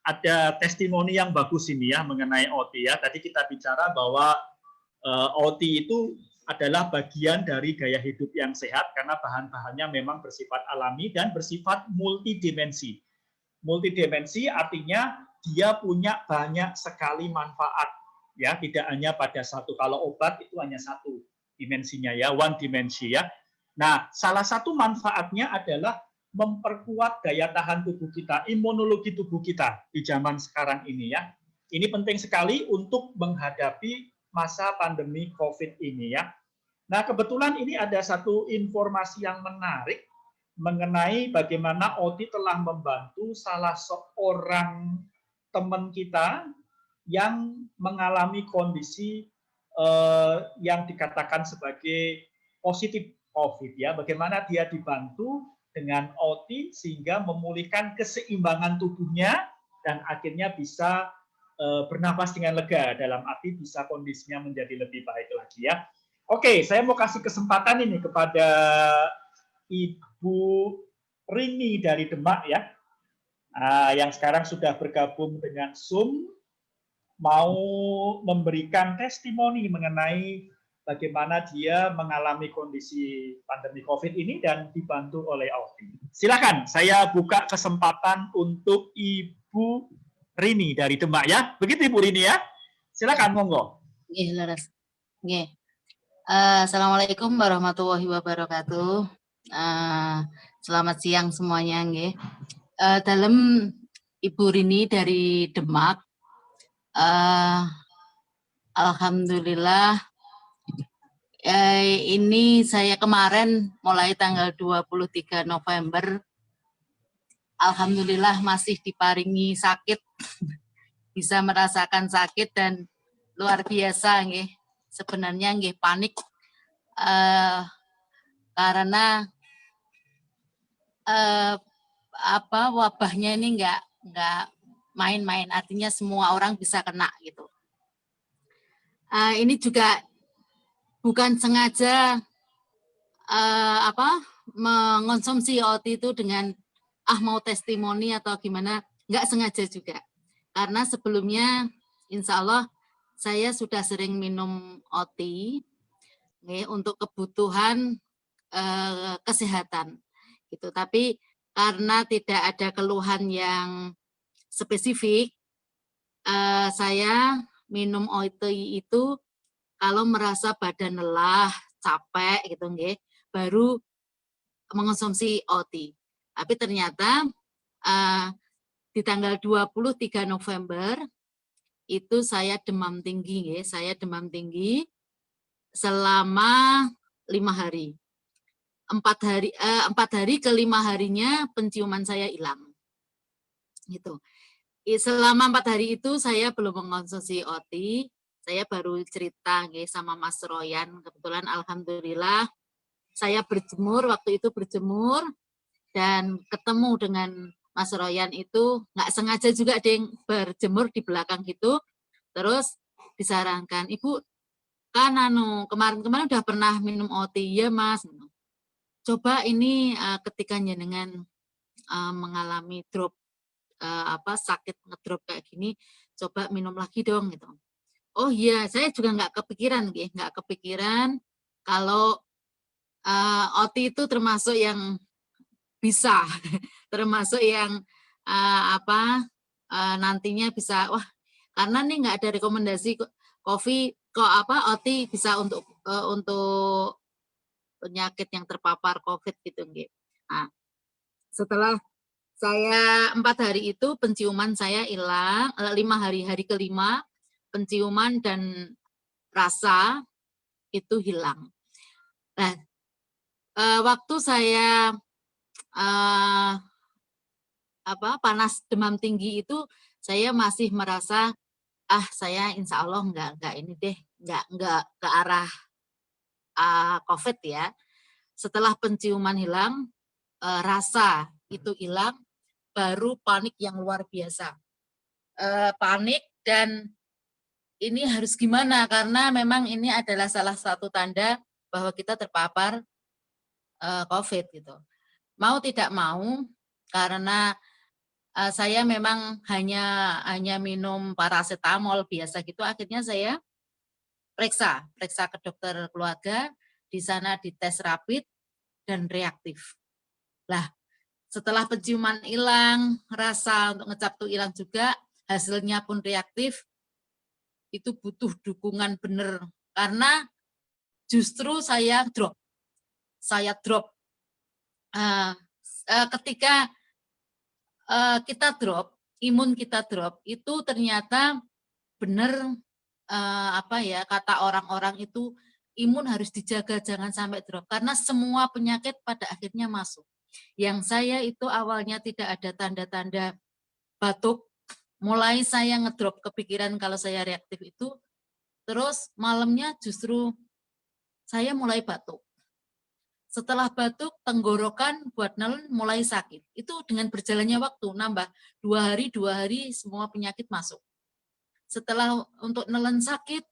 ada testimoni yang bagus ini ya mengenai OT ya. Tadi kita bicara bahwa OT itu adalah bagian dari gaya hidup yang sehat karena bahan-bahannya memang bersifat alami dan bersifat multidimensi. Multidimensi artinya dia punya banyak sekali manfaat ya, tidak hanya pada satu. Kalau obat itu hanya satu dimensinya ya, one dimensi ya. Nah, salah satu manfaatnya adalah memperkuat daya tahan tubuh kita, imunologi tubuh kita di zaman sekarang ini ya. Ini penting sekali untuk menghadapi masa pandemi COVID ini ya. Nah, kebetulan ini ada satu informasi yang menarik mengenai bagaimana OT telah membantu salah seorang teman kita yang mengalami kondisi yang dikatakan sebagai positif COVID ya. Bagaimana dia dibantu dengan OT sehingga memulihkan keseimbangan tubuhnya dan akhirnya bisa bernapas dengan lega, dalam arti bisa kondisinya menjadi lebih baik lagi ya. Oke, saya mau kasih kesempatan ini kepada Ibu Rini dari Demak ya, yang sekarang sudah bergabung dengan Zoom, mau memberikan testimoni mengenai bagaimana dia mengalami kondisi pandemi COVID ini dan dibantu oleh OT. Silakan, saya buka kesempatan untuk Ibu Rini dari Demak ya. Begitu Ibu Rini ya. Silakan, monggo. Nggih, leres. Nggih. Assalamualaikum warahmatullahi wabarakatuh. Selamat siang semuanya, nggih. Dalam Ibu Rini dari Demak, alhamdulillah ini saya kemarin mulai tanggal 23 November, alhamdulillah masih diparingi sakit, bisa merasakan sakit dan luar biasa, nggih. Sebenarnya nggih panik karena wabahnya ini nggak main-main, artinya semua orang bisa kena gitu. Ini juga bukan sengaja mengonsumsi OT itu dengan mau testimoni atau gimana, nggak sengaja juga. Karena sebelumnya insya Allah saya sudah sering minum OT untuk kebutuhan kesehatan gitu. Tapi karena tidak ada keluhan yang spesifik, saya minum OT itu kalau merasa badan lelah, capek gitu nggih, baru mengonsumsi OT. Tapi ternyata di tanggal 23 November itu saya demam tinggi, nggih. Saya demam tinggi selama 5 hari. 4 hari ke 5 harinya penciuman saya hilang. Gitu. Selama 4 hari itu saya belum mengonsumsi OT. Saya baru cerita nggih sama Mas Royan. Kebetulan alhamdulillah saya berjemur, waktu itu berjemur dan ketemu dengan Mas Royan itu, nggak sengaja juga ada yang berjemur di belakang gitu. Terus disarankan, Ibu kan kemarin-kemarin udah pernah minum OT, ya Mas. Coba ini ketika jenengan mengalami drop sakit ngedrop kayak gini, coba minum lagi dong gitu. Oh iya, saya juga nggak kepikiran kalau OT itu termasuk yang bisa, termasuk yang nantinya bisa, wah karena nih nggak ada rekomendasi OT bisa untuk penyakit yang terpapar COVID gitu nggih. Nah, setelah saya 4 hari itu penciuman saya hilang, 5 hari kelima penciuman dan rasa itu hilang. Nah, waktu saya panas demam tinggi itu saya masih merasa saya insya Allah nggak ini deh, nggak ke arah COVID ya. Setelah penciuman hilang, rasa itu hilang, baru panik yang luar biasa. Panik dan ini harus gimana, karena memang ini adalah salah satu tanda bahwa kita terpapar COVID gitu. Mau tidak mau, karena saya memang hanya minum paracetamol biasa gitu, akhirnya saya periksa ke dokter keluarga, di sana dites rapid dan reaktif. Lah, setelah penciuman hilang, rasa untuk ngecap tuh hilang juga, hasilnya pun reaktif, itu butuh dukungan bener. Karena justru saya drop. Ketika kita drop, imun kita drop, itu ternyata bener kata orang-orang itu imun harus dijaga, jangan sampai drop. Karena semua penyakit pada akhirnya masuk. Yang saya itu awalnya tidak ada tanda-tanda batuk, mulai saya ngedrop kepikiran kalau saya reaktif itu, terus malamnya justru saya mulai batuk. Setelah batuk, tenggorokan buat nelen mulai sakit. Itu dengan berjalannya waktu, nambah 2 hari semua penyakit masuk. Setelah untuk nelen sakit,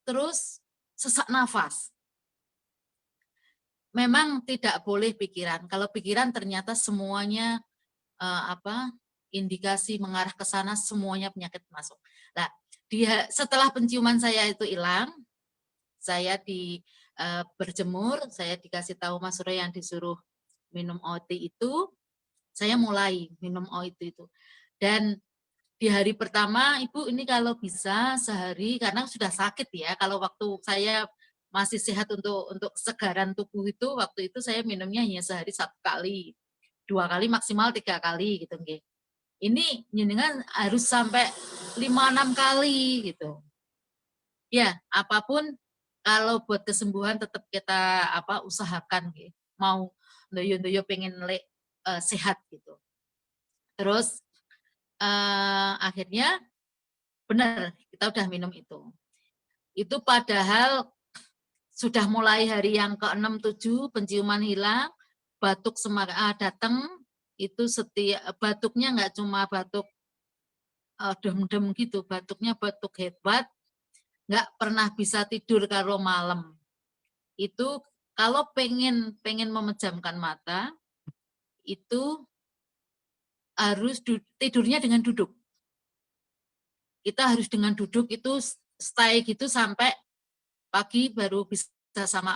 terus sesak nafas. Memang tidak boleh pikiran. Kalau pikiran ternyata semuanya indikasi mengarah ke sana, semuanya penyakit masuk. Nah, setelah penciuman saya itu hilang, saya berjemur, saya dikasih tahu Mas Surya yang disuruh minum OT itu, saya mulai minum OT itu. Dan di hari pertama, Ibu ini kalau bisa sehari, karena sudah sakit ya, kalau waktu saya masih sehat untuk kesegaran tubuh itu, waktu itu saya minumnya hanya sehari 1 kali, 2 kali, maksimal 3 kali gitu. Ini jenengan harus sampai 5-6 kali gitu. Ya, apapun kalau buat kesembuhan tetap kita usahakan gitu. Mau ndoyo-ndoyo pengen sehat gitu. Terus akhirnya benar kita udah minum itu. Itu padahal sudah mulai hari yang ke-6, 7 penciuman hilang, batuk datang, itu batuknya nggak cuma batuk dem-dem gitu, batuknya batuk hebat, nggak pernah bisa tidur kalau malam. Itu kalau pengen memejamkan mata, itu harus tidurnya dengan duduk. Kita harus dengan duduk itu stay gitu sampai pagi baru bisa sama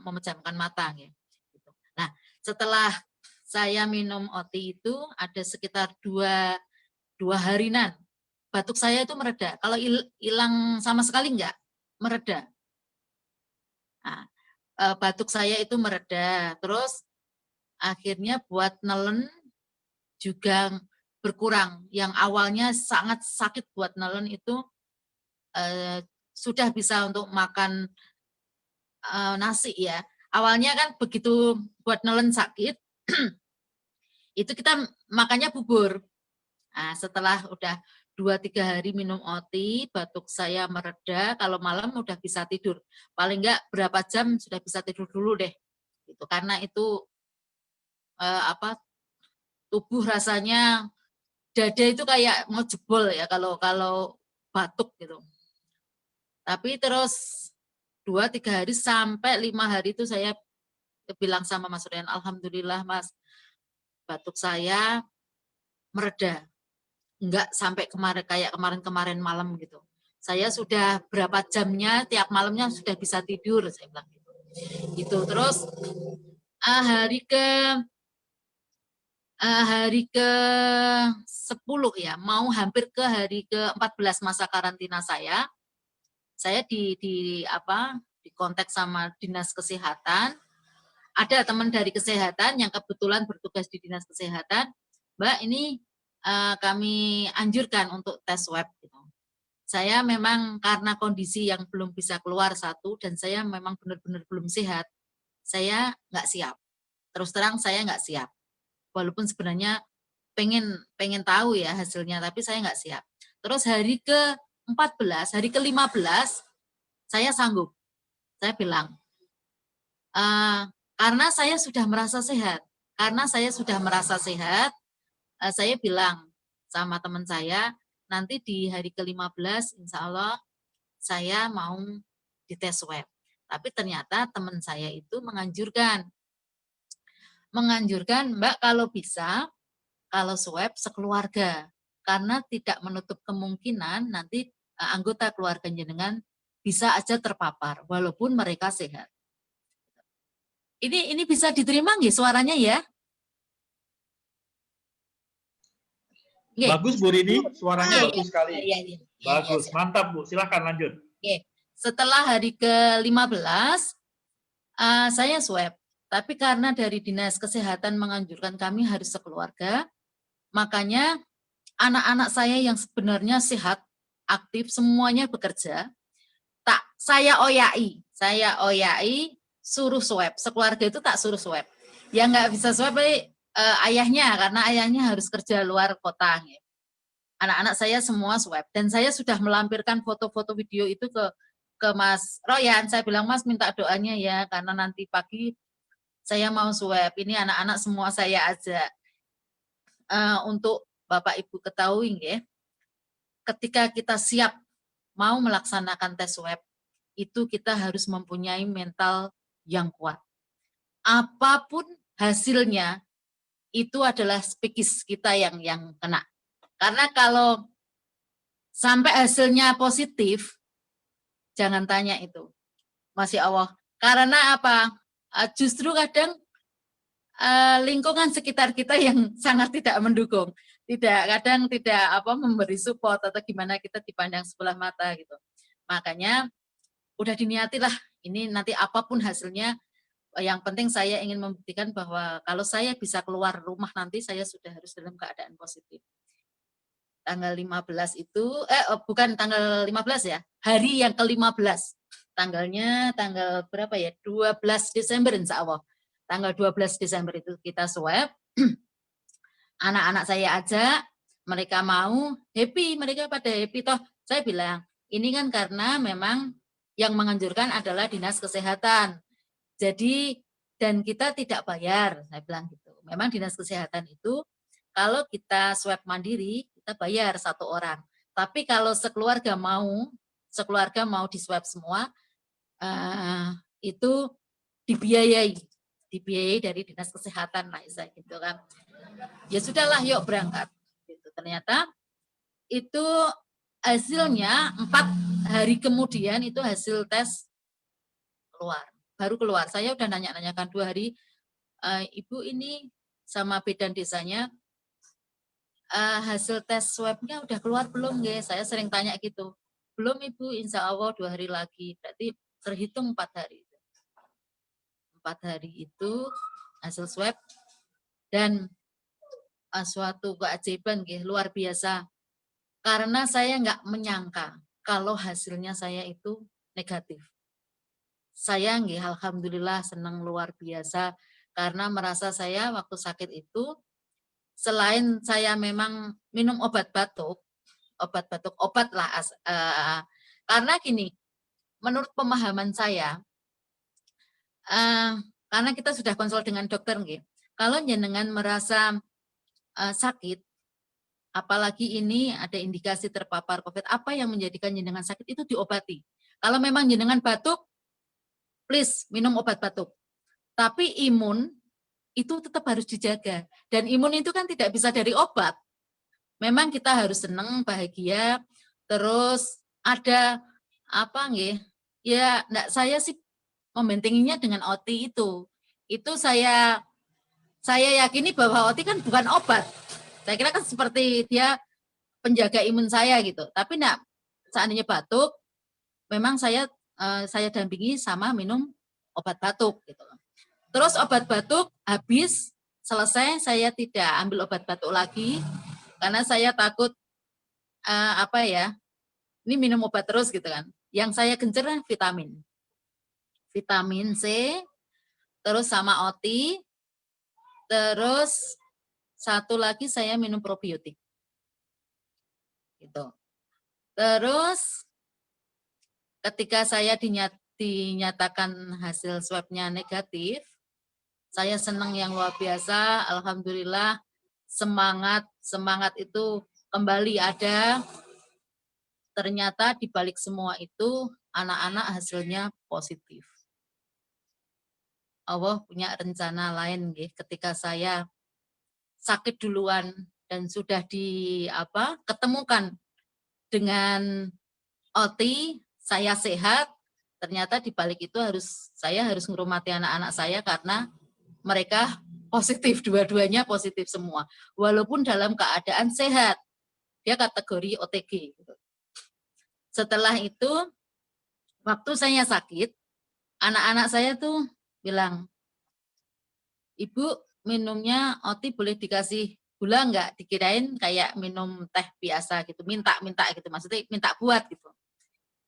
memejamkan mata. Gitu. Nah, setelah saya minum OT itu ada sekitar 2 harian, batuk saya itu mereda. Kalau hilang sama sekali enggak, mereda. Nah, batuk saya itu mereda. Terus akhirnya buat nelen juga berkurang. Yang awalnya sangat sakit buat nelen itu sudah bisa untuk makan nasi ya. Awalnya kan begitu buat nelen sakit, itu kita makannya bubur. Nah, setelah udah 2-3 hari minum OT, batuk saya mereda, kalau malam udah bisa tidur. Paling enggak berapa jam sudah bisa tidur dulu deh. Gitu. Karena itu tubuh rasanya dada itu kayak mau jebol ya kalau batuk gitu. Tapi terus 2-3 hari sampai 5 hari itu saya bilang sama Mas Rian, alhamdulillah Mas, batuk saya mereda. Enggak sampai kemarin malam gitu. Saya sudah berapa jamnya tiap malamnya sudah bisa tidur, saya bilang gitu. Gitu. Terus hari ke 10 ya, mau hampir ke hari ke-14 masa karantina saya di kontak sama dinas kesehatan. Ada teman dari kesehatan yang kebetulan bertugas di dinas kesehatan, Mbak ini kami anjurkan untuk tes swab. Gitu. Saya memang karena kondisi yang belum bisa keluar satu dan saya memang benar-benar belum sehat, saya nggak siap. Terus terang saya nggak siap. Walaupun sebenarnya pengen tahu ya hasilnya, tapi saya nggak siap. Terus hari ke-14, hari ke-15, saya sanggup. Saya bilang, karena saya sudah merasa sehat. Saya bilang sama teman saya, nanti di hari ke-15 insya Allah saya mau dites swab. Tapi ternyata teman saya itu menganjurkan, Mbak kalau bisa kalau swab sekeluarga, karena tidak menutup kemungkinan nanti anggota keluarga jenengan bisa aja terpapar walaupun mereka sehat. Ini bisa diterima nggih suaranya ya? Nggih. Bagus Bu Rini, suaranya Iya, bagus sekali. iya, iya. Bagus, Iya. mantap Bu. Silahkan lanjut. Oke. Setelah hari ke-15, saya swab. Tapi karena dari Dinas Kesehatan menganjurkan kami harus sekeluarga, makanya anak-anak saya yang sebenarnya sehat, aktif, semuanya bekerja, saya oyai, suruh swab. Sekeluarga itu tak suruh swab. Yang nggak bisa swab ayahnya, karena ayahnya harus kerja luar kota. Anak-anak saya semua swab. Dan saya sudah melampirkan foto-foto video itu ke Mas Royan. Saya bilang, Mas minta doanya ya, karena nanti pagi saya mau swab. Ini anak-anak semua saya ajak. Untuk Bapak Ibu ketahui, ya, ketika kita siap mau melaksanakan tes swab, itu kita harus mempunyai mental yang kuat. Apapun hasilnya, itu adalah psikis kita yang kena. Karena kalau sampai hasilnya positif, jangan tanya itu. Masya Allah. Karena apa? Justru kadang lingkungan sekitar kita yang sangat tidak mendukung. Kadang tidak memberi support atau gimana kita dipandang sebelah mata gitu. Makanya udah diniatilah ini nanti apapun hasilnya, yang penting saya ingin membuktikan bahwa kalau saya bisa keluar rumah nanti saya sudah harus dalam keadaan positif. Tanggal 15 itu, bukan tanggal 15 ya, hari yang ke-15. Tanggalnya tanggal berapa ya? 12 Desember insya Allah. Tanggal 12 Desember itu kita swab. Anak-anak saya ajak, mereka mau, happy, mereka pada happy. Toh saya bilang, ini kan karena memang yang menganjurkan adalah Dinas Kesehatan. Jadi, dan kita tidak bayar, saya bilang gitu. Memang Dinas Kesehatan itu, kalau kita swab mandiri, kita bayar satu orang. Tapi kalau sekeluarga mau di swab semua, itu dibiayai dari Dinas Kesehatan, nah, gitu kan. Ya sudahlah, yuk berangkat. Gitu. Ternyata itu hasilnya 4 hari kemudian itu hasil tes baru keluar. Saya udah nanya-nanyakan 2 hari, Ibu ini sama bidan desanya, hasil tes swabnya udah keluar belum nggih? Saya sering tanya gitu. Belum Ibu, insya Allah 2 hari lagi. Berarti terhitung 4 hari. 4 hari itu hasil swab dan suatu keajaiban nggih, luar biasa. Karena saya nggak menyangka kalau hasilnya saya itu negatif. Saya nggih alhamdulillah senang luar biasa karena merasa saya waktu sakit itu selain saya memang minum obat batuk lah karena gini, menurut pemahaman saya karena kita sudah konsul dengan dokter nggih. Kalau jenengan merasa sakit, apalagi ini ada indikasi terpapar COVID, apa yang menjadikan jenengan sakit itu diobati. Kalau memang jenengan batuk, please minum obat batuk. Tapi imun itu tetap harus dijaga. Dan imun itu kan tidak bisa dari obat. Memang kita harus senang, bahagia, terus ada ya saya sih membentenginya dengan OT itu. Itu saya yakini bahwa OT kan bukan obat. Saya kira kan seperti dia penjaga imun saya gitu. Tapi seandainya batuk, memang saya dampingi sama minum obat batuk gitu. Terus obat batuk habis, selesai saya tidak ambil obat batuk lagi karena saya takut ini minum obat terus gitu kan. Yang saya gencer vitamin C, terus sama OT, terus satu lagi saya minum probiotik gitu. Terus ketika saya dinyatakan hasil swabnya negatif, saya senang yang luar biasa, alhamdulillah semangat itu kembali ada. Ternyata di balik semua itu anak-anak hasilnya positif. Allah punya rencana lain nggih, ketika saya sakit duluan dan sudah ketemukan dengan OT, saya sehat, ternyata di balik itu saya harus menghormati anak-anak saya karena mereka positif, dua-duanya positif semua. Walaupun dalam keadaan sehat, dia kategori OTG. Setelah itu, waktu saya sakit, anak-anak saya tuh bilang, Ibu minumnya OT boleh dikasih gula enggak? Dikirain kayak minum teh biasa gitu, minta gitu, maksudnya minta buat gitu.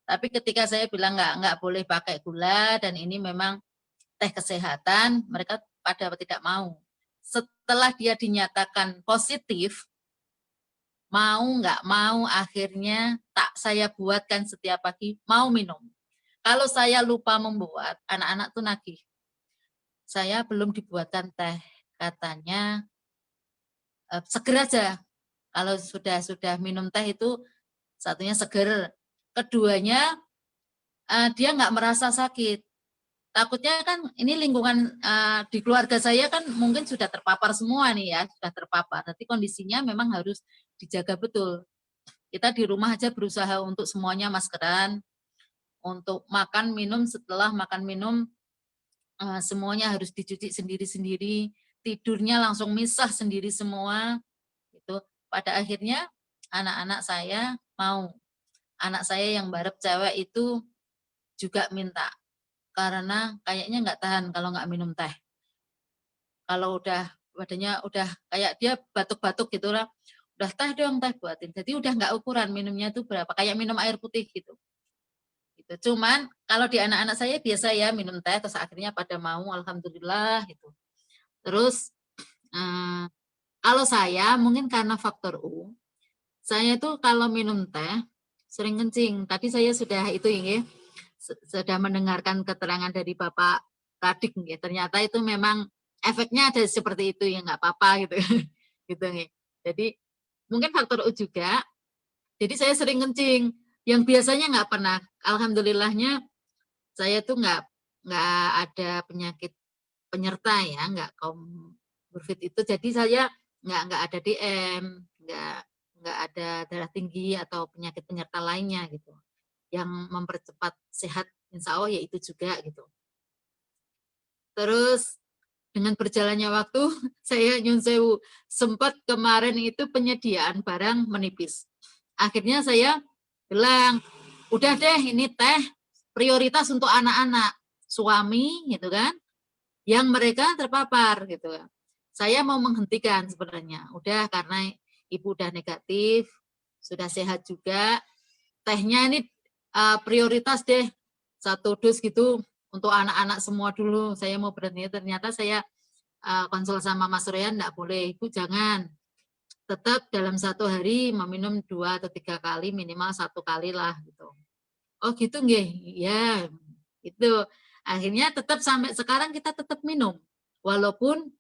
Tapi ketika saya bilang enggak boleh pakai gula dan ini memang teh kesehatan, mereka pada tidak mau. Setelah dia dinyatakan positif, mau enggak mau akhirnya saya buatkan setiap pagi mau minum. Kalau saya lupa membuat, anak-anak tuh nagih. Saya belum dibuatkan teh, katanya seger aja. Kalau sudah minum teh itu satunya seger, keduanya dia nggak merasa sakit. Takutnya kan ini lingkungan di keluarga saya kan mungkin sudah terpapar semua nih ya, sudah terpapar. Tapi kondisinya memang harus dijaga betul. Kita di rumah aja berusaha untuk semuanya maskeran, untuk makan minum, setelah makan minum semuanya harus dicuci sendiri-sendiri, tidurnya langsung misah sendiri semua. Gitu. Pada akhirnya anak-anak saya mau. Anak saya yang barep cewek itu juga minta karena kayaknya nggak tahan kalau nggak minum teh. Kalau udah badannya udah kayak dia batuk-batuk gitu lah, udah teh dong teh buatin. Jadi udah nggak ukuran minumnya tuh berapa, kayak minum air putih gitu. Gitu. Cuman kalau di anak-anak saya biasa ya minum teh terus akhirnya pada mau, alhamdulillah gitu. Terus kalau saya mungkin karena faktor U, saya itu kalau minum teh sering kencing. Tadi saya sudah itu ya, sudah mendengarkan keterangan dari Bapak Radik ya. Ternyata itu memang efeknya ada seperti itu ya, nggak apa-apa gitu. Gitu ya. Jadi mungkin faktor U juga. Jadi saya sering kencing. Yang biasanya nggak pernah. Alhamdulillahnya saya tuh nggak ada penyakit penyerta ya, nggak komorbid itu. Jadi saya nggak ada DM, nggak ada darah tinggi atau penyakit penyerta lainnya gitu. Yang mempercepat sehat, insya Allah ya itu juga gitu. Terus dengan berjalannya waktu, saya nyun sewu, sempat kemarin itu penyediaan barang menipis. Akhirnya saya bilang, udah deh ini teh prioritas untuk anak-anak, suami gitu kan, yang mereka terpapar gitu. Saya mau menghentikan sebenarnya, udah karena ibu udah negatif, sudah sehat juga, tehnya ini prioritas deh, 1 dus gitu untuk anak-anak semua dulu. Saya mau berhenti, ternyata saya konsul sama Mas Royan, enggak boleh, Ibu jangan. Tetap dalam 1 hari meminum 2 atau 3 kali, minimal 1 kali lah gitu. Oh gitu nggih, ya itu. Akhirnya tetap sampai sekarang kita tetap minum. Walaupun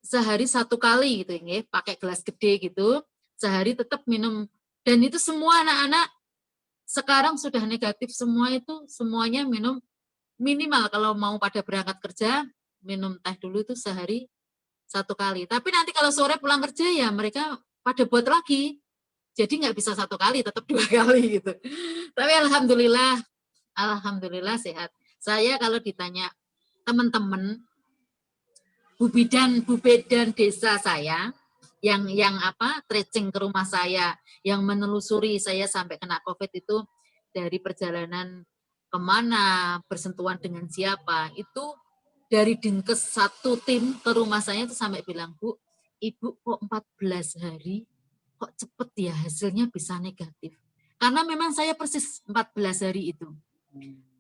sehari 1 kali gitu nggih, pakai gelas gede gitu, sehari tetap minum. Dan itu semua anak-anak sekarang sudah negatif semua itu, semuanya minum minimal kalau mau pada berangkat kerja, minum teh dulu itu sehari 1 kali. Tapi nanti kalau sore pulang kerja ya mereka pada buat lagi. Jadi nggak bisa 1 kali, tetap 2 kali gitu. Tapi alhamdulillah sehat. Saya kalau ditanya teman-teman, Bu Bidan desa saya, yang tracing ke rumah saya, yang menelusuri saya sampai kena COVID itu dari perjalanan kemana, bersentuhan dengan siapa, itu dari Dinkes 1 tim ke rumah saya itu sampai bilang, Bu, Ibu kok 14 hari, kok cepet ya hasilnya bisa negatif. Karena memang saya persis 14 hari itu.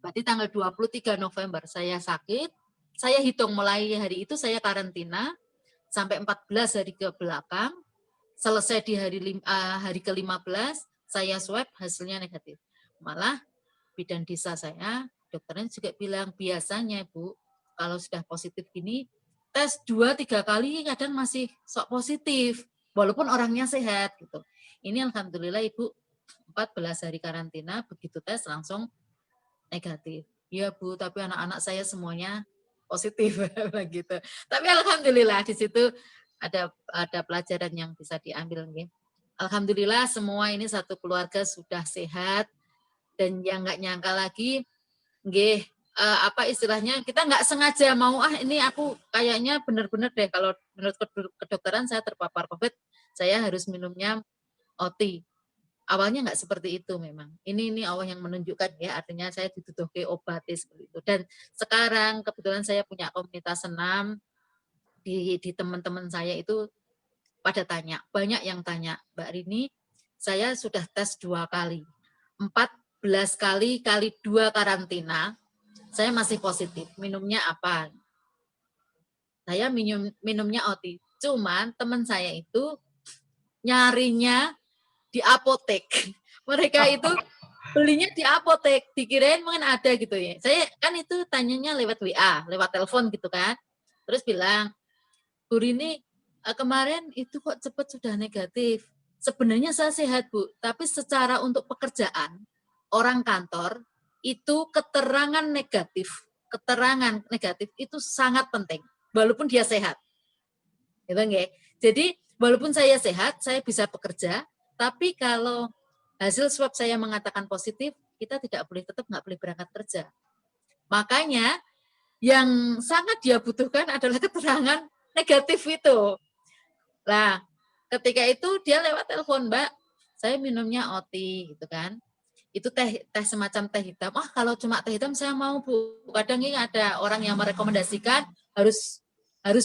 Berarti tanggal 23 November saya sakit, saya hitung mulai hari itu saya karantina, sampai 14 hari ke belakang, selesai di hari ke-15, saya swab hasilnya negatif. Malah bidan desa saya, dokternya juga bilang, biasanya Bu, kalau sudah positif gini, tes 2-3 kali kadang masih sok positif, walaupun orangnya sehat gitu. Ini alhamdulillah Ibu 14 hari karantina, begitu tes langsung negatif. Iya Bu, tapi anak-anak saya semuanya positif gitu. Tapi alhamdulillah di situ ada pelajaran yang bisa diambil nggih. Alhamdulillah semua ini satu keluarga sudah sehat, dan yang nggak nyangka lagi nggih, apa istilahnya, kita nggak sengaja mau, ini aku kayaknya benar-benar deh kalau menurut kedokteran saya terpapar COVID, saya harus minumnya OT. Awalnya nggak seperti itu memang. Ini Allah yang menunjukkan ya, artinya saya dituduhke obati seperti itu. Dan sekarang kebetulan saya punya komunitas senam, di teman-teman saya itu pada tanya, banyak yang tanya, Mbak Rini, saya sudah tes 2 kali, 14 kali kali 2 karantina, saya masih positif. Minumnya apa? Saya minumnya OT. Cuman teman saya itu nyarinya di apotek. Mereka itu belinya di apotek, dikirain mungkin ada gitu ya. Saya kan itu tanyanya lewat WA, lewat telepon gitu kan. Terus bilang, Bu Rini, kemarin itu kok cepat sudah negatif. Sebenarnya saya sehat, Bu, tapi secara untuk pekerjaan, orang kantor, itu keterangan negatif itu sangat penting, walaupun dia sehat. Gitu, nggih. Jadi, walaupun saya sehat, saya bisa bekerja, tapi kalau hasil swab saya mengatakan positif, kita tetap nggak boleh berangkat kerja. Makanya, yang sangat dia butuhkan adalah keterangan negatif itu. Nah, ketika itu dia lewat telepon, Mbak, saya minumnya OT gitu kan. Itu teh semacam teh hitam. Kalau cuma teh hitam saya mau, Bu. Kadang ini ada orang yang merekomendasikan harus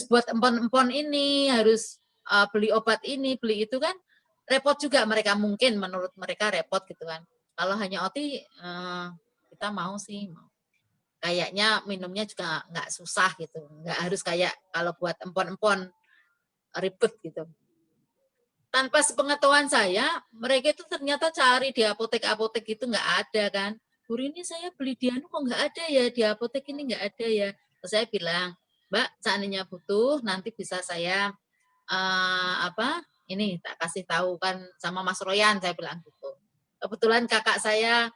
buat empon-empon ini, harus beli obat ini, beli itu kan repot juga mereka, mungkin menurut mereka repot gitu kan. Kalau hanya OT kita mau sih, mau. Kayaknya minumnya juga nggak susah gitu, nggak harus kayak kalau buat empon-empon ribet gitu. Tanpa sepengetahuan saya, mereka itu ternyata cari di apotek-apotek itu nggak ada kan. Bu Rini, saya beli di anu kok nggak ada ya, di apotek ini nggak ada ya. Terus saya bilang, Mbak, seandainya butuh nanti bisa saya ini tak kasih tahu kan sama Mas Royan, saya bilang gitu. Kebetulan kakak saya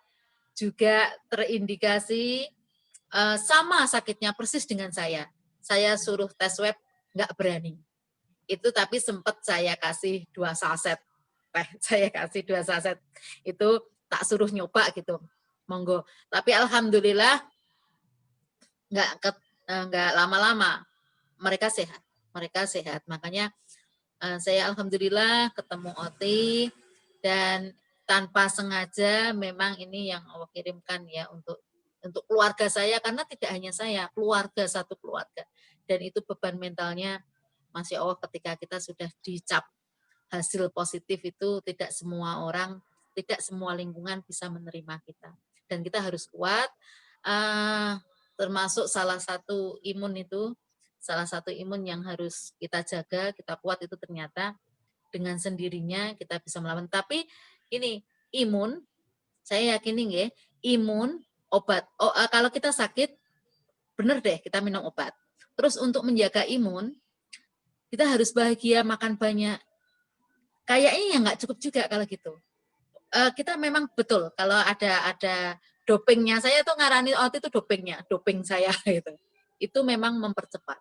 juga terindikasi sama sakitnya persis dengan saya. Saya suruh tes swab, nggak berani. Itu tapi sempat saya kasih 2 saset. Saya kasih 2 saset. Itu tak suruh nyoba gitu. Monggo. Tapi alhamdulillah nggak lama-lama. Mereka sehat. Makanya saya alhamdulillah ketemu OT, dan tanpa sengaja memang ini yang Allah kirimkan ya untuk keluarga saya, karena tidak hanya saya, keluarga, satu keluarga. Dan itu beban mentalnya, Masya Allah, ketika kita sudah dicap hasil positif itu tidak semua orang, tidak semua lingkungan bisa menerima kita. Dan kita harus kuat, termasuk salah satu imun yang harus kita jaga, kita kuat itu ternyata dengan sendirinya kita bisa melawan. Tapi ini imun, saya yakin nih, imun obat. Kalau kita sakit, bener deh kita minum obat. Terus untuk menjaga imun, kita harus bahagia, makan banyak. Kayaknya ya nggak cukup juga kalau gitu. Kita memang betul kalau ada dopingnya. Saya tuh ngarani waktu itu doping saya gitu. Itu memang mempercepat.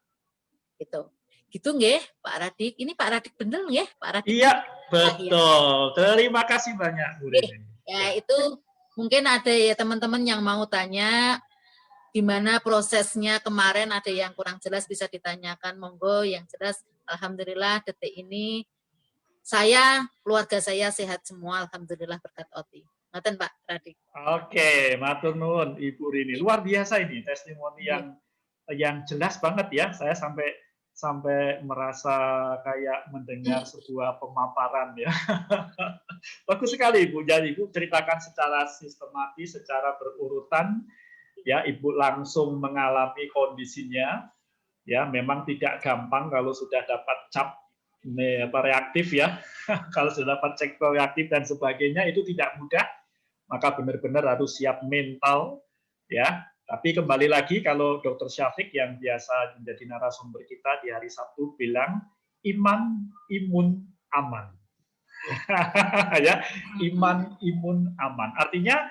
Gitu nggih, Pak Radik. Ini Pak Radik bener nggih, Pak Radik? Iya, betul. Terima kasih banyak, Bu Rini. Ya, itu mungkin ada ya teman-teman yang mau tanya gimana prosesnya kemarin, ada yang kurang jelas bisa ditanyakan, monggo. Yang jelas alhamdulillah detik ini keluarga saya sehat semua, alhamdulillah berkat OTI. Ngaten Pak Radik. Oke, matur nuwun Ibu Rini. Luar biasa ini testimoni yang jelas banget ya. Saya sampai merasa kayak mendengar sebuah pemaparan ya. Bagus sekali Ibu. Jadi Ibu ceritakan secara sistematis, secara berurutan ya. Ibu langsung mengalami kondisinya. Ya, memang tidak gampang kalau sudah dapat cap reaktif ya. Kalau sudah dapat cek reaktif dan sebagainya itu tidak mudah. Maka benar-benar harus siap mental ya. Tapi kembali lagi kalau Dr. Syafiq yang biasa menjadi narasumber kita di hari Sabtu bilang iman, imun, aman. Ya, iman, imun, aman. Artinya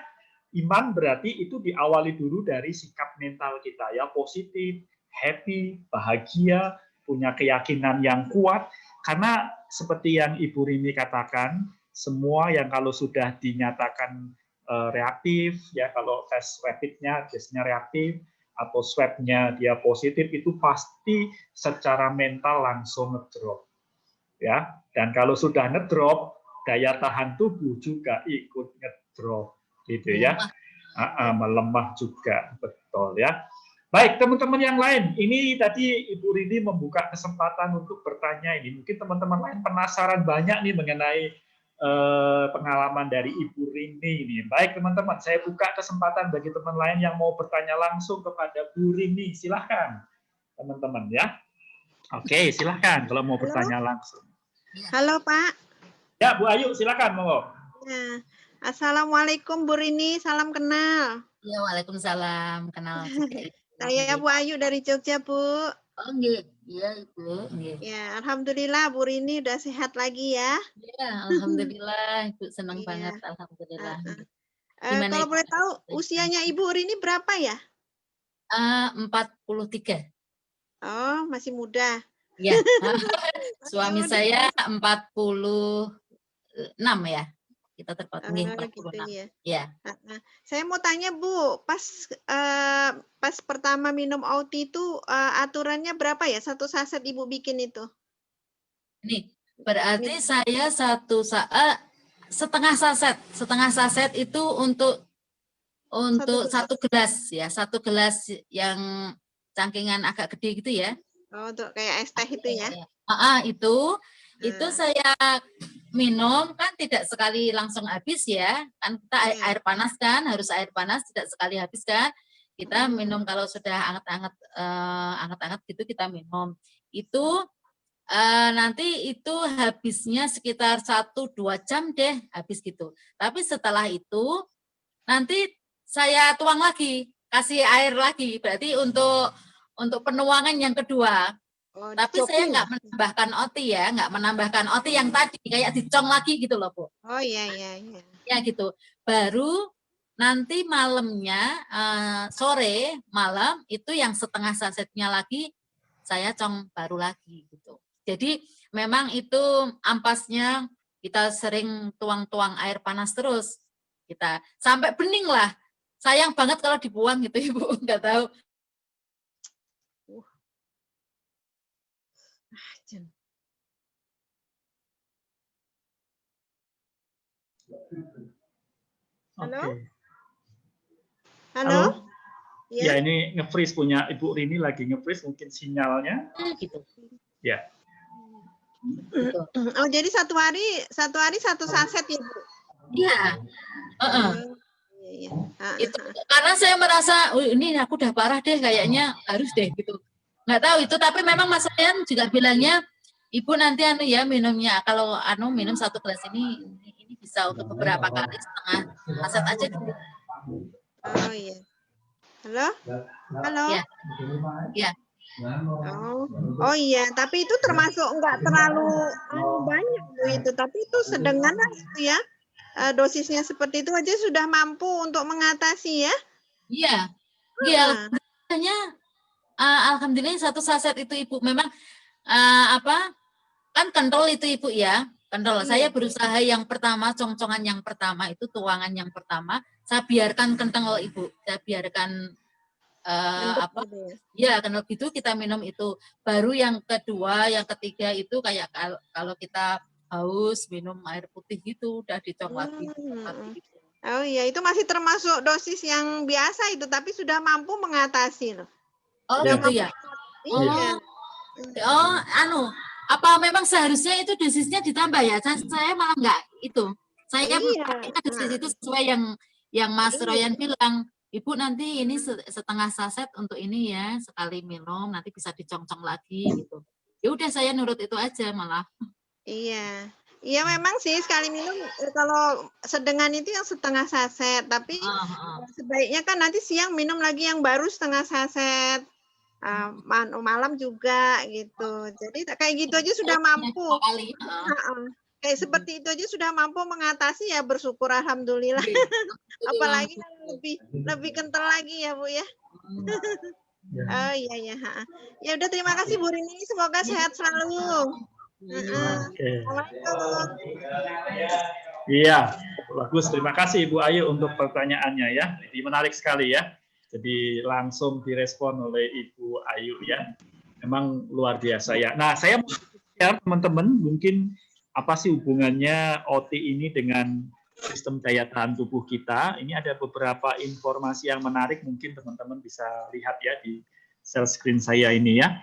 iman berarti itu diawali dulu dari sikap mental kita ya, positif, happy, bahagia, punya keyakinan yang kuat, karena seperti yang Ibu Rini katakan, semua yang kalau sudah dinyatakan reaktif, ya kalau tes rapidnya biasanya reaktif, atau swabnya dia positif, itu pasti secara mental langsung ngedrop. Ya, dan kalau sudah ngedrop, daya tahan tubuh juga ikut ngedrop, gitu ya. Melemah juga, betul ya. Baik, teman-teman yang lain, ini tadi Ibu Rini membuka kesempatan untuk bertanya ini. Mungkin teman-teman lain penasaran banyak nih mengenai pengalaman dari Ibu Rini ini. Baik teman-teman, saya buka kesempatan bagi teman lain yang mau bertanya langsung kepada Bu Rini. Silahkan teman-teman ya. Oke, silahkan kalau mau bertanya langsung. Halo Pak. Ya Bu Ayu, silahkan monggo. Ya. Assalamualaikum Bu Rini, salam kenal. Ya, waalaikumsalam, kenal juga. Saya Bu Ayu dari Jogja Bu. Oh, iya, Ibu. Ya, alhamdulillah Bu Rini udah sehat lagi ya. Ya, alhamdulillah, Ibu senang banget, alhamdulillah. Gimana kalau boleh tahu usianya Ibu Rini berapa ya? 43. Oh, masih muda. Ya, suami saya 46 ya. Kita terpaut. Gitu ya. Ya. Saya mau tanya Bu, pas pertama minum OT itu aturannya berapa ya? Satu saset Ibu bikin itu? Nih, berarti saya setengah saset itu untuk satu gelas ya, satu gelas yang cangkingan agak gede gitu ya. Oh, untuk kayak es teh itu ya? Itu saya minum kan tidak sekali langsung habis ya, kan kita air panas kan, harus air panas tidak sekali habis kan. Kita minum kalau sudah anget-anget gitu kita minum. Itu nanti itu habisnya sekitar 1-2 jam deh habis gitu. Tapi setelah itu nanti saya tuang lagi, kasih air lagi. Berarti untuk penuangan yang kedua. Oh, tapi saya nggak menambahkan OT ya, nggak menambahkan OT yang tadi kayak dicong lagi gitu loh Bu. Oh iya. Ya gitu. Baru nanti malamnya sore malam itu yang setengah sasetnya lagi saya cong baru lagi gitu. Jadi memang itu ampasnya kita sering tuang-tuang air panas terus kita sampai bening lah. Sayang banget kalau dibuang gitu Ibu, nggak tahu. Halo? Oke. Halo? Ya, ini nge-freeze punya Ibu Rini lagi nge-freeze mungkin sinyalnya. Gitu. Ya. Oh, jadi satu hari satu saset ya Bu? Iya. Iya. Itu karena saya merasa ini aku udah parah deh kayaknya harus deh gitu. Nggak tahu itu, tapi memang Mas Ryan juga bilangnya Ibu nanti ya minumnya kalau minum satu gelas ini bisa untuk beberapa kali setengah saset aja dulu. Oh iya. Halo? Ya. Ya. Oh iya, tapi itu termasuk enggak terlalu banyak Bu itu, tapi itu sedengan lah itu ya. Dosisnya seperti itu aja sudah mampu untuk mengatasi ya. Iya. Iya. Alhamdulillah satu saset itu Ibu memang kan kental itu Ibu ya. Kental. Saya berusaha yang pertama, congcongan yang pertama itu tuangan yang pertama, saya biarkan kental Ibu. Saya biarkan ya kental gitu kita minum itu. Baru yang kedua, yang ketiga itu kayak kalau kita haus minum air putih gitu udah dicong lagi. Oh iya, itu masih termasuk dosis yang biasa itu, tapi sudah mampu mengatasi loh. Oh gitu ya. Iya. Apa memang seharusnya itu dosisnya ditambah ya? Saya malah enggak itu. Saya dosis itu sesuai yang Mas Royan bilang. Ibu nanti ini setengah saset untuk ini ya, sekali minum nanti bisa dicong-cong lagi gitu. Ya udah saya nurut itu aja malah. Iya. Iya memang sih sekali minum kalau sedengan itu yang setengah saset, tapi sebaiknya kan nanti siang minum lagi yang baru setengah saset. Malam juga gitu. Jadi kayak gitu aja sudah mampu. Kayak seperti itu aja sudah mampu mengatasi ya, bersyukur alhamdulillah. Apalagi lebih kental lagi ya Bu ya. Oh iya ya. Ya udah, terima kasih Bu Rini, semoga sehat selalu. Oke. Assalamualaikum. Iya, bagus. Terima kasih Ibu Ayu untuk pertanyaannya ya. Jadi menarik sekali ya. Jadi langsung direspon oleh Ibu Ayu ya. Memang luar biasa ya. Nah, saya mau share teman-teman, mungkin apa sih hubungannya OT ini dengan sistem daya tahan tubuh kita. Ini ada beberapa informasi yang menarik, mungkin teman-teman bisa lihat ya di share screen saya ini ya.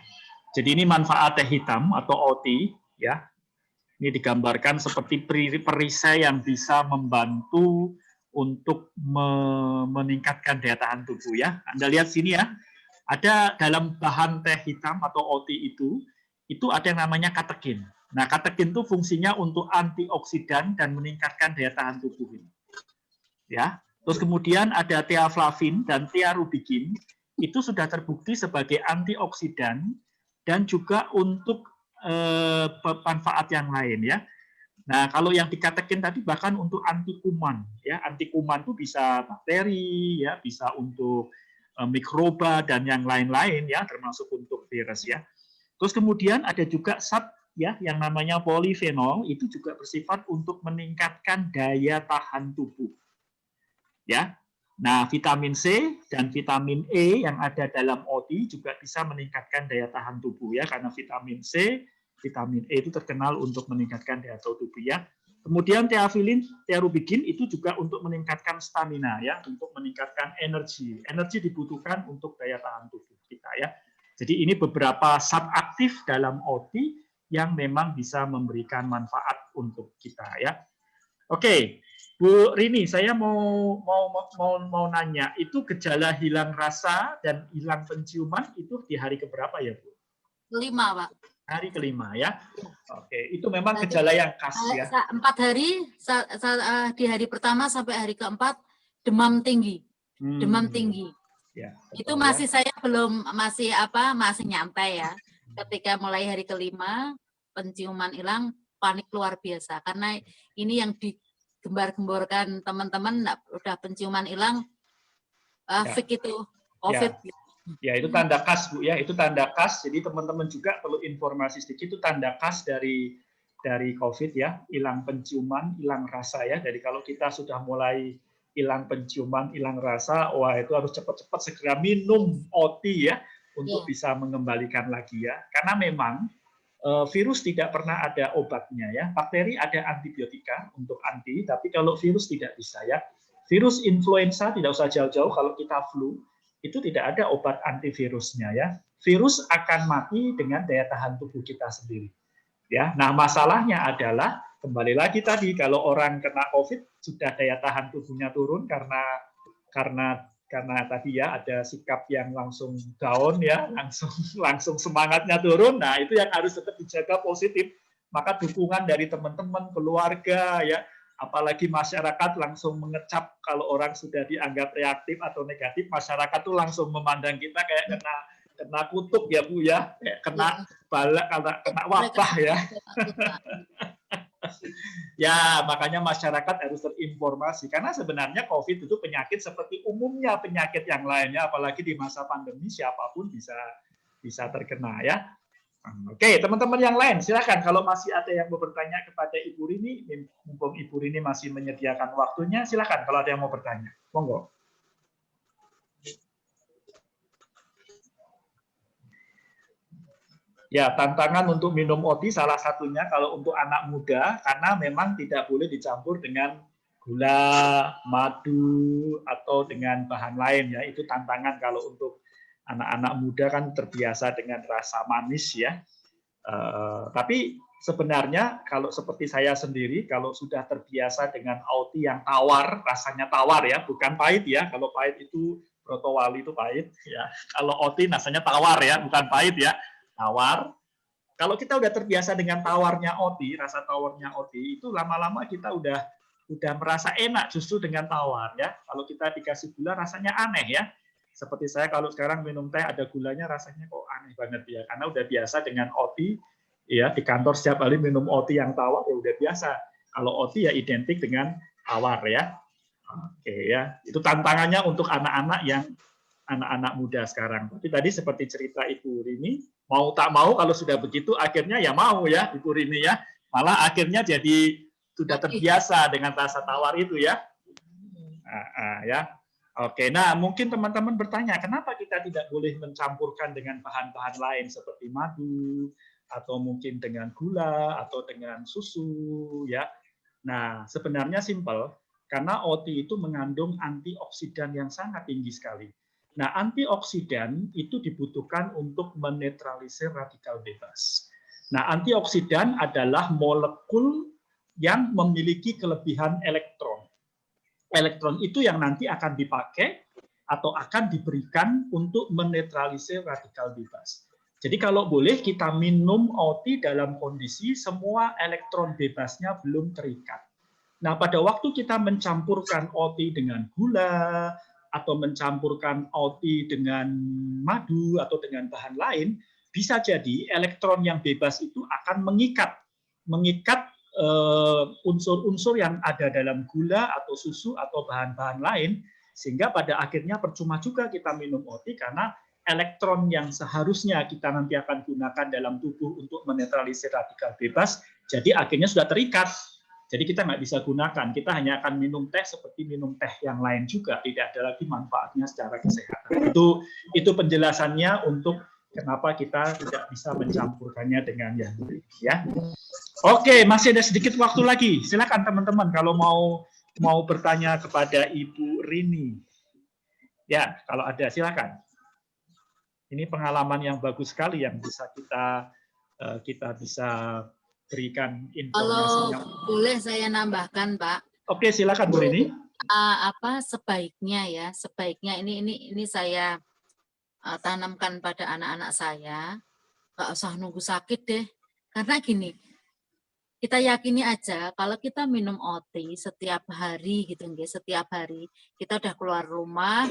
Jadi ini manfaat teh hitam atau OT ya. Ini digambarkan seperti perisai yang bisa membantu untuk meningkatkan daya tahan tubuh ya. Anda lihat sini ya, ada dalam bahan teh hitam atau OT itu ada yang namanya katekin. Nah, katekin itu fungsinya untuk antioksidan dan meningkatkan daya tahan tubuh ini. Ya. Terus kemudian ada theaflavin dan thearubikin, itu sudah terbukti sebagai antioksidan dan juga untuk manfaat yang lain ya. Nah, kalau yang dikatakan tadi bahkan untuk anti kuman ya, anti kuman itu bisa bakteri ya, bisa untuk mikroba dan yang lain-lain ya, termasuk untuk virus ya. Terus kemudian ada juga zat ya yang namanya polifenol, itu juga bersifat untuk meningkatkan daya tahan tubuh. Ya. Nah, vitamin C dan vitamin E yang ada dalam OT juga bisa meningkatkan daya tahan tubuh ya, karena vitamin C, vitamin E itu terkenal untuk meningkatkan daya tahan tubuh ya. Kemudian thearubikin itu juga untuk meningkatkan stamina ya, untuk meningkatkan energi. Energi dibutuhkan untuk daya tahan tubuh kita ya. Jadi ini beberapa zat aktif dalam OT yang memang bisa memberikan manfaat untuk kita ya. Oke. Bu Rini, saya mau nanya, itu gejala hilang rasa dan hilang penciuman itu di hari keberapa ya, Bu? Kelima, Pak. Hari kelima ya. Oke, itu memang gejala yang khas ya. 4 hari, di hari pertama sampai hari keempat demam tinggi, demam tinggi. Ya, itu masih ya. Saya belum masih nyantai ya. Ketika mulai hari kelima penciuman hilang, panik luar biasa karena ini yang gembar-gemborkan teman-teman udah penciuman hilang, fake itu COVID. Ya, itu tanda khas Bu ya, itu tanda khas. Jadi teman-teman juga perlu informasi sedikit, itu tanda khas dari COVID ya, hilang penciuman, hilang rasa ya. Jadi kalau kita sudah mulai hilang penciuman, hilang rasa, wah itu harus cepat-cepat segera minum OT ya untuk bisa mengembalikan lagi ya. Karena memang virus tidak pernah ada obatnya ya. Bakteri ada antibiotika untuk anti, tapi kalau virus tidak bisa ya. Virus influenza tidak usah jauh-jauh, kalau kita flu itu tidak ada obat antivirusnya ya. Virus akan mati dengan daya tahan tubuh kita sendiri. Ya, nah masalahnya adalah kembali lagi tadi kalau orang kena COVID sudah daya tahan tubuhnya turun karena tadi ya ada sikap yang langsung down ya, langsung semangatnya turun. Nah, itu yang harus tetap dijaga positif. Maka dukungan dari teman-teman, keluarga ya, apalagi masyarakat langsung mengecap kalau orang sudah dianggap reaktif atau negatif, masyarakat tuh langsung memandang kita kayak kena kutuk ya Bu ya, kayak kena balak, kena wabah ya. Ya, makanya masyarakat harus terinformasi karena sebenarnya COVID itu penyakit seperti umumnya penyakit yang lainnya, apalagi di masa pandemi siapapun bisa terkena ya. Oke, teman-teman yang lain silakan kalau masih ada yang mau bertanya kepada Ibu Rini, mumpung Ibu Rini masih menyediakan waktunya, silakan kalau ada yang mau bertanya. Monggo. Ya, tantangan untuk minum OT salah satunya kalau untuk anak muda, karena memang tidak boleh dicampur dengan gula, madu, atau dengan bahan lain ya. Itu tantangan kalau untuk anak-anak muda kan terbiasa dengan rasa manis ya. Tapi sebenarnya kalau seperti saya sendiri, kalau sudah terbiasa dengan OT yang tawar, rasanya tawar ya, bukan pahit ya. Kalau pahit itu Protowali itu pahit ya. Kalau OT rasanya tawar ya, bukan pahit ya. Tawar. Kalau kita udah terbiasa dengan tawarnya OT, rasa tawarnya OT itu lama-lama kita udah merasa enak justru dengan tawar ya. Kalau kita dikasih gula rasanya aneh ya. Seperti saya kalau sekarang minum teh ada gulanya rasanya kok aneh banget ya. Karena udah biasa dengan OT ya, di kantor setiap kali minum OT yang tawar ya udah biasa. Kalau OT ya identik dengan tawar ya. Oke ya. Itu tantangannya untuk anak-anak yang anak-anak muda sekarang. Tapi tadi seperti cerita Ibu Rini, mau tak mau kalau sudah begitu akhirnya ya mau ya Ibu Rini ya. Malah akhirnya jadi sudah terbiasa dengan rasa tawar itu ya. Ya. Oke, nah mungkin teman-teman bertanya, kenapa kita tidak boleh mencampurkan dengan bahan-bahan lain seperti madu, atau mungkin dengan gula, atau dengan susu, ya. Nah, sebenarnya simpel, karena OT itu mengandung antioksidan yang sangat tinggi sekali. Nah, antioksidan itu dibutuhkan untuk menetralisir radikal bebas. Nah, antioksidan adalah molekul yang memiliki kelebihan elektron. Elektron itu yang nanti akan dipakai atau akan diberikan untuk menetralisir radikal bebas. Jadi kalau boleh kita minum OT dalam kondisi semua elektron bebasnya belum terikat. Nah, pada waktu kita mencampurkan OT dengan gula atau mencampurkan OT dengan madu atau dengan bahan lain, bisa jadi elektron yang bebas itu akan mengikat unsur-unsur yang ada dalam gula atau susu atau bahan-bahan lain, sehingga pada akhirnya percuma juga kita minum OT karena elektron yang seharusnya kita nanti akan gunakan dalam tubuh untuk menetralisir radikal bebas, jadi akhirnya sudah terikat. Jadi kita nggak bisa gunakan, kita hanya akan minum teh seperti minum teh yang lain juga, tidak ada lagi manfaatnya secara kesehatan. Itu penjelasannya untuk kenapa kita tidak bisa mencampurkannya dengan yang lain, ya. Oke, masih ada sedikit waktu lagi. Silakan teman-teman kalau mau bertanya kepada Ibu Rini. Ya, kalau ada silakan. Ini pengalaman yang bagus sekali yang bisa kita bisa berikan informasi. Kalau boleh saya nambahkan, Pak. Oke, silakan Bu Rini. Sebaiknya ini saya tanamkan pada anak-anak saya, nggak usah nunggu sakit deh. Karena gini, kita yakini aja kalau kita minum OT setiap hari gitu, setiap hari kita udah keluar rumah,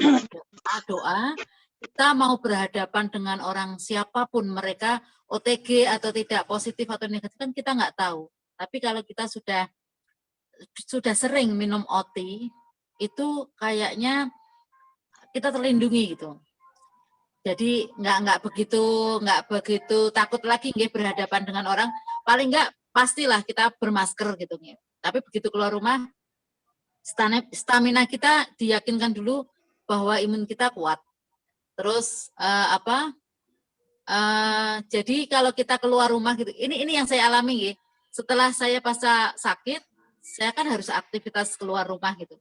doa, kita mau berhadapan dengan orang siapapun, mereka OTG atau tidak, positif atau negatif kan kita nggak tahu. Tapi kalau kita sudah sering minum OT, itu kayaknya kita terlindungi gitu. Jadi nggak begitu takut lagi berhadapan dengan orang. Paling nggak pastilah kita bermasker gitu. Tapi begitu keluar rumah, stamina kita diyakinkan dulu bahwa imun kita kuat. Terus jadi kalau kita keluar rumah gitu, ini yang saya alami. Setelah saya pasca sakit, saya kan harus aktivitas keluar rumah gitu.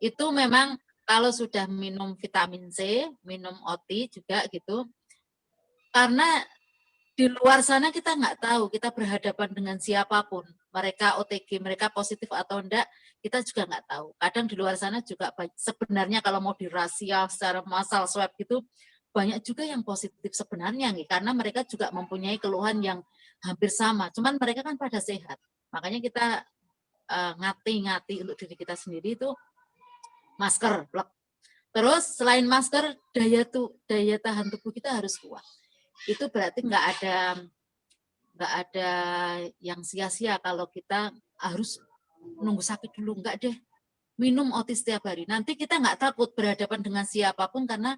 Itu memang kalau sudah minum vitamin C, minum OT juga gitu, karena di luar sana kita nggak tahu, kita berhadapan dengan siapapun, mereka OTG, mereka positif atau enggak, kita juga nggak tahu. Kadang di luar sana juga sebenarnya kalau mau dirahasia secara massal swab gitu, banyak juga yang positif sebenarnya, karena mereka juga mempunyai keluhan yang hampir sama, cuman mereka kan pada sehat. Makanya kita ngati-ngati untuk diri kita sendiri itu masker. Terus selain masker, daya tahan tubuh kita harus kuat. Itu berarti nggak ada yang sia-sia kalau kita harus nunggu sakit dulu. Nggak deh, minum OT setiap hari. Nanti kita nggak takut berhadapan dengan siapapun karena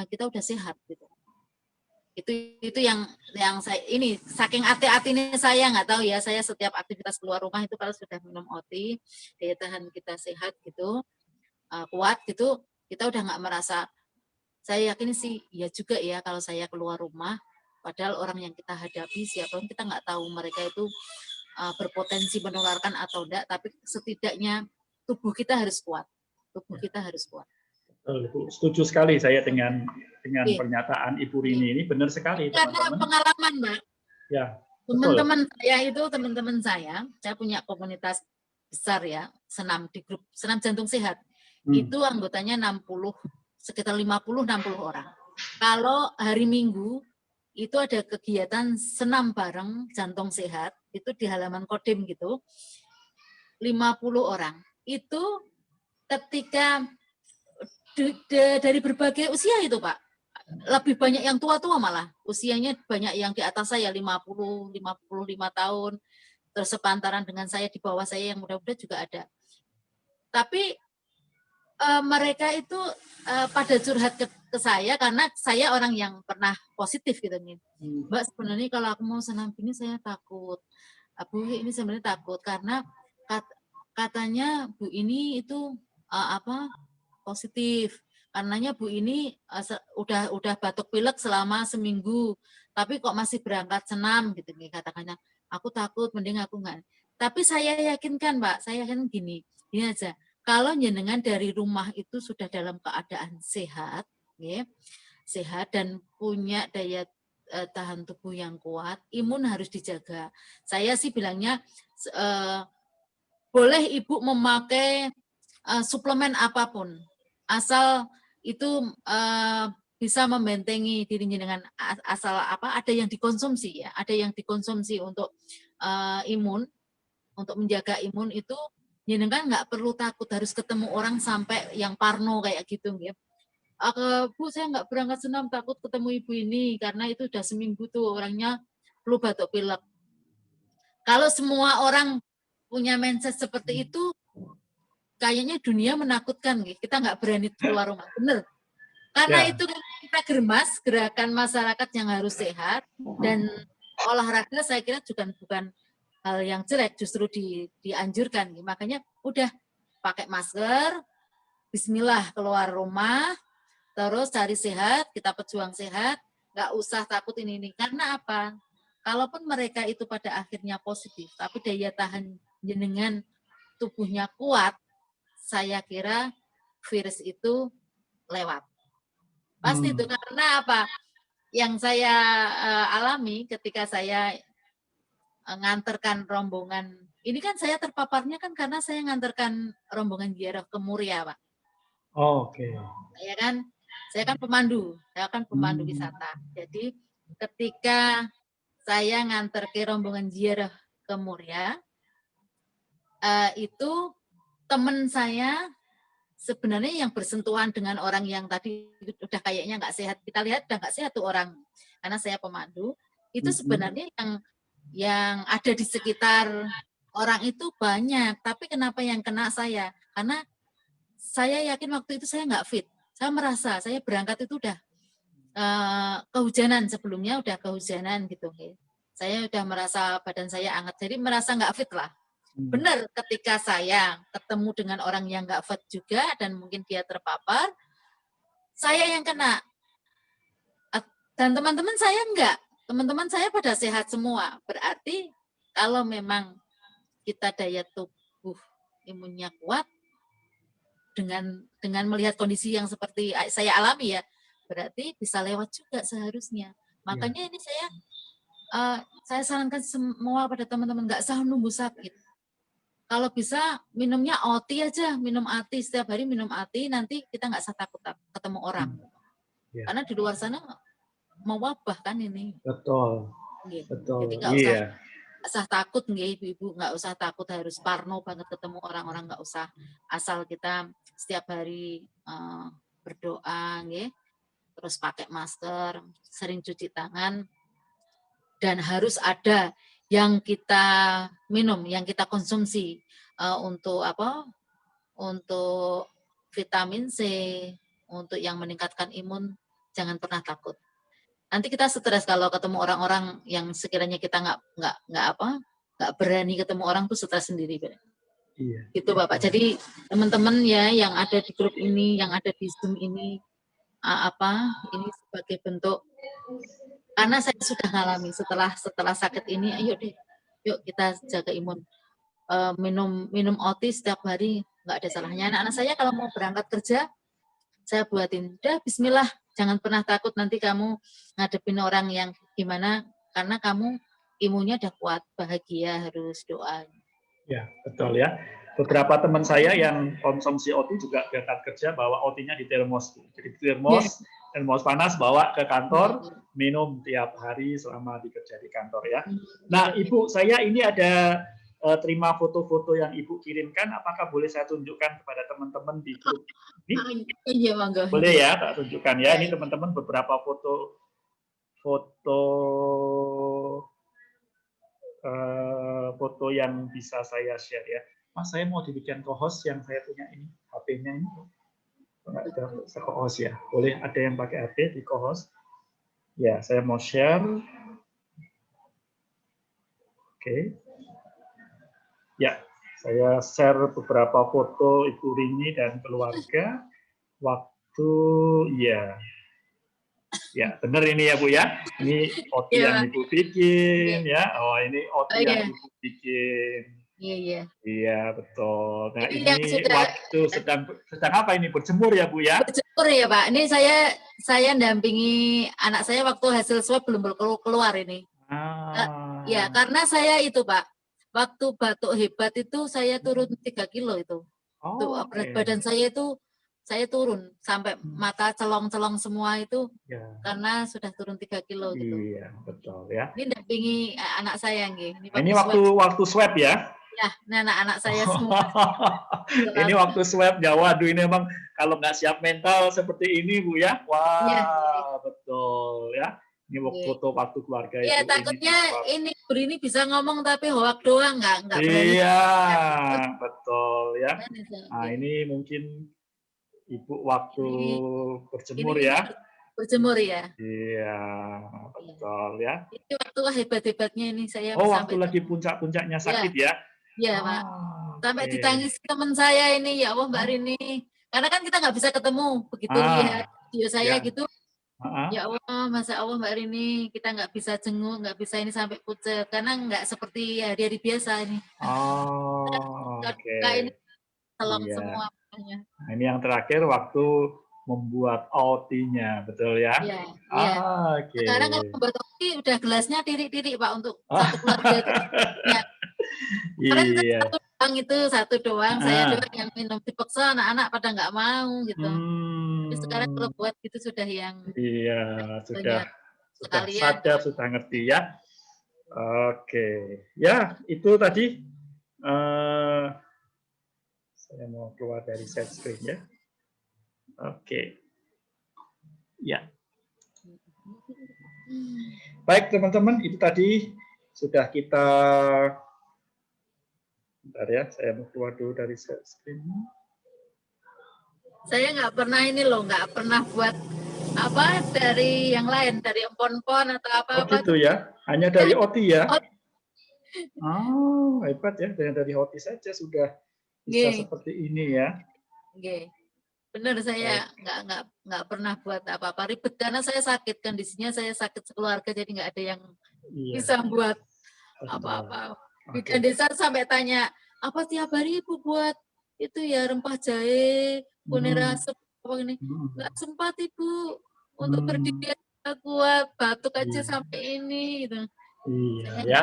kita udah sehat gitu. Itu yang saya ini saking hati-hatinya saya nggak tahu ya, saya setiap aktivitas keluar rumah itu kalau sudah minum OT, daya tahan kita sehat gitu, kuat gitu, kita udah nggak merasa. Saya yakin sih ya juga ya kalau saya keluar rumah, padahal orang yang kita hadapi siapapun kita nggak tahu mereka itu berpotensi menularkan atau enggak, tapi setidaknya tubuh kita harus kuat. Tubuh kita harus kuat. Setuju sekali saya dengan pernyataan Ibu Rini ini, benar sekali teman-teman. Karena pengalaman, Mbak. Ya. Teman-teman saya punya komunitas besar ya, senam di grup senam jantung sehat. Itu anggotanya sekitar 50-60 orang. Kalau hari Minggu itu ada kegiatan senam bareng jantung sehat, itu di halaman Kodim gitu, 50 orang. Itu ketika dari berbagai usia itu, Pak. Lebih banyak yang tua-tua malah. Usianya banyak yang di atas saya, 50, 55 tahun. Terus sepantaran dengan saya, di bawah saya yang muda-muda juga ada. Tapi mereka itu pada curhat ke saya karena saya orang yang pernah positif gitu nih. Mbak, sebenarnya kalau aku mau senam gini saya takut. Bu, ini sebenarnya takut karena katanya Bu ini itu positif. Karenanya Bu ini udah batuk pilek selama seminggu, tapi kok masih berangkat senam gitu nih katakannya. Aku takut, mending aku enggak. Tapi saya yakinkan, Mbak, saya yakin gini aja. Kalau jenengan dari rumah itu sudah dalam keadaan sehat, ya, sehat dan punya daya tahan tubuh yang kuat, imun harus dijaga. Saya sih bilangnya boleh Ibu memakai suplemen apapun, asal itu bisa membentengi dirinya dengan asal ada yang dikonsumsi ya, ada yang dikonsumsi untuk imun, untuk menjaga imun itu, jenengan nggak perlu takut harus ketemu orang sampai yang parno kayak gitu ya. Bu, saya nggak berangkat senam, takut ketemu ibu ini karena itu udah seminggu tuh orangnya flu batuk pilek. Kalau semua orang punya mindset seperti itu, kayaknya dunia menakutkan, kita nggak berani keluar rumah, bener. Karena itu kita germas, gerakan masyarakat yang harus sehat, dan olahraga saya kira juga bukan hal yang jelek, justru dianjurkan. Makanya udah pakai masker, bismillah keluar rumah, terus cari sehat, kita pejuang sehat, nggak usah takut ini. Karena apa? Kalaupun mereka itu pada akhirnya positif, tapi daya tahan jenengan tubuhnya kuat, saya kira virus itu lewat. Pasti itu karena apa? Yang saya alami ketika saya nganterkan rombongan, ini kan saya terpaparnya kan karena saya nganterkan rombongan ziarah ke Muria, Pak. Oke. Saya kan pemandu wisata. Jadi ketika saya nganter ke rombongan ziarah ke Muria, itu teman saya sebenarnya yang bersentuhan dengan orang yang tadi udah kayaknya nggak sehat, kita lihat udah nggak sehat tuh orang, karena saya pemandu, itu sebenarnya yang ada di sekitar orang itu banyak, tapi kenapa yang kena saya? Karena saya yakin waktu itu saya nggak fit, saya merasa saya berangkat itu udah kehujanan, sebelumnya udah kehujanan gitu, saya udah merasa badan saya anget, jadi merasa nggak fit lah. Benar, ketika saya ketemu dengan orang yang nggak fit juga dan mungkin dia terpapar, saya yang kena. Dan teman-teman saya enggak. Teman-teman saya pada sehat semua. Berarti kalau memang kita daya tubuh imunnya kuat, dengan melihat kondisi yang seperti saya alami ya, berarti bisa lewat juga seharusnya. Makanya ini saya sarankan semua pada teman-teman, nggak usah nunggu sakit. Kalau bisa minumnya OT aja, minum ATI setiap hari, minum ATI, nanti kita nggak usah takut ketemu orang. Karena di luar sana mau wabah kan ini. Betul. Jadi nggak usah takut, ibu-ibu nggak usah takut harus parno banget ketemu orang-orang, nggak usah. Asal kita setiap hari berdoa, terus pakai masker, sering cuci tangan, dan harus ada yang kita minum, yang kita konsumsi untuk apa? Untuk vitamin C, untuk yang meningkatkan imun, jangan pernah takut. Nanti kita stres kalau ketemu orang-orang yang sekiranya kita nggak berani ketemu orang tuh stres sendiri. Iya. Gitu Bapak. Jadi teman-teman ya yang ada di grup ini, yang ada di Zoom ini, ini sebagai bentuk, karena saya sudah ngalami setelah sakit ini, ayo deh, yuk kita jaga imun, minum OT setiap hari, nggak ada salahnya. Anak-anak saya kalau mau berangkat kerja, saya buatin, udah bismillah, jangan pernah takut nanti kamu ngadepin orang yang gimana, karena kamu imunnya udah kuat, bahagia, harus doa. Ya, betul ya. Beberapa teman saya yang konsumsi OT juga berangkat kerja bawa OT-nya di termos. Jadi termos panas bawa ke kantor, minum tiap hari selama dikerja di kantor ya. Nah, Ibu, saya ini ada terima foto-foto yang Ibu kirimkan. Apakah boleh saya tunjukkan kepada teman-teman di grup ini? Iya, monggo. Boleh ya, tak tunjukkan ya. Ini teman-teman beberapa foto yang bisa saya share ya. Mas, saya mau dibikin co-host yang saya punya ini, HP-nya ini. Saya co-host ya. Boleh ada yang pakai HP di co-host? Ya, saya mau share. Oke. Ya, saya share beberapa foto Ibu Rini dan keluarga waktu ya benar ini ya Bu ya. Ini OT yang Ibu bikin ya. Oh, ini OT yang Ibu bikin. Iya. Iya, betul. Nah, ini ini waktu sedang apa ini? Berjemur ya, Bu ya? Berjemur ya, Pak. Ini saya dampingi anak saya waktu hasil swab belum keluar ini. Ya, karena saya itu, Pak. Waktu batuk hebat itu saya turun 3 kilo itu. Berat badan saya itu saya turun sampai mata celong-celong semua itu karena sudah turun 3 kilo gitu. Iya, betul ya. Ini dampingi anak saya nggih. Ini waktu swab ya? Ya, ini anak-anak saya semua. Ini waktu swab ya, waduh ini memang kalau nggak siap mental seperti ini Bu ya, wah ya. Betul ya. Ini foto waktu keluarga itu. Iya, takutnya ini Bu Rini bisa ngomong tapi hoak doang nggak berani. Iya, betul ya. Nah ini mungkin Ibu waktu berjemur ya. Berjemur ya. Iya, betul ya. Itu waktu hebat-hebatnya ini saya. Waktu lagi puncak-puncaknya sakit ya. Iya, Pak. Sampai ditangis teman saya ini, ya Allah Mbak Rini. Karena kan kita nggak bisa ketemu. Begitu lihat video saya gitu, ya Allah, Masa Allah Mbak Rini, kita nggak bisa jenguk, nggak bisa ini sampai pucat. Karena nggak seperti hari-hari biasa ini. Ini tolong semua. Nah, ini yang terakhir waktu membuat OT-nya, betul ya? Iya. Sekarang kalau membuat OT, udah gelasnya tirik-tirik Pak, untuk satu keluarga. Iya. Satu doang, saya doang yang minum, dipaksa anak-anak pada nggak mau gitu. Tapi sekarang kalau buat gitu sudah yang sudah sadar, sudah ngerti ya. Oke, ya itu tadi saya mau keluar dari share screen ya. Oke, ya. Baik teman-teman, itu tadi sudah kita. Bentar ya, saya mau keluar dulu dari share screen. Saya nggak pernah nggak pernah buat apa dari yang lain, dari empon-empon atau apa-apa. Gitu ya, hanya dari OT ya. Hebat ya, dari OT saja sudah bisa seperti ini ya. Benar, saya nggak pernah buat apa-apa ribet karena saya sakit, kondisinya saya sakit sekeluarga, jadi nggak ada yang bisa buat apa-apa. Bikin desa sampai tanya, apa tiap hari Ibu buat itu ya rempah jahe, kunir asap, apa ini? Nggak sempat Ibu untuk berdiri kuat, batuk aja sampai ini gitu. Iya ya.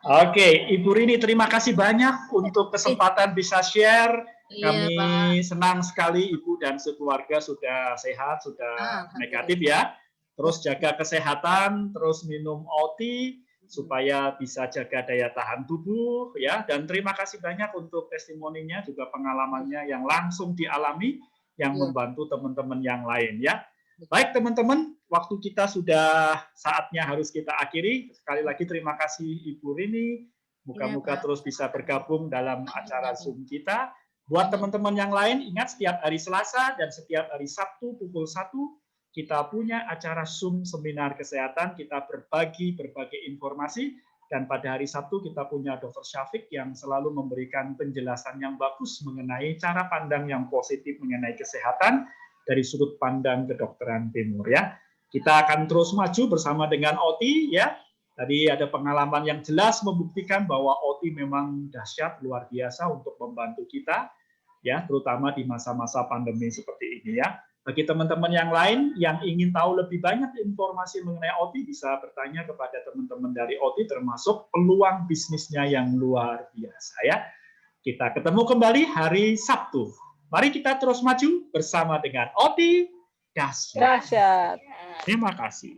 Oke, Ibu Rini terima kasih banyak untuk kesempatan bisa share. Kami senang sekali Ibu dan sekeluarga sudah sehat, sudah negatif ya. Terus jaga kesehatan, terus minum OT supaya bisa jaga daya tahan tubuh ya, dan terima kasih banyak untuk testimoninya juga pengalamannya yang langsung dialami yang membantu teman-teman yang lain ya. Baik teman-teman, waktu kita sudah saatnya harus kita akhiri. Sekali lagi terima kasih Ibu Rini. Moga-moga terus bisa bergabung dalam acara Zoom kita. Buat teman-teman yang lain, ingat setiap hari Selasa dan setiap hari Sabtu pukul 1 kita punya acara Zoom seminar kesehatan, kita berbagi informasi, dan pada hari Sabtu kita punya Dr. Syafiq yang selalu memberikan penjelasan yang bagus mengenai cara pandang yang positif mengenai kesehatan dari sudut pandang kedokteran timur ya. Kita akan terus maju bersama dengan OT ya. Tadi ada pengalaman yang jelas membuktikan bahwa OT memang dahsyat luar biasa untuk membantu kita ya, terutama di masa-masa pandemi seperti ini ya. Bagi teman-teman yang lain yang ingin tahu lebih banyak informasi mengenai OT, bisa bertanya kepada teman-teman dari OT, termasuk peluang bisnisnya yang luar biasa ya. Kita ketemu kembali hari Sabtu. Mari kita terus maju bersama dengan OT Dahsyat. Terima kasih.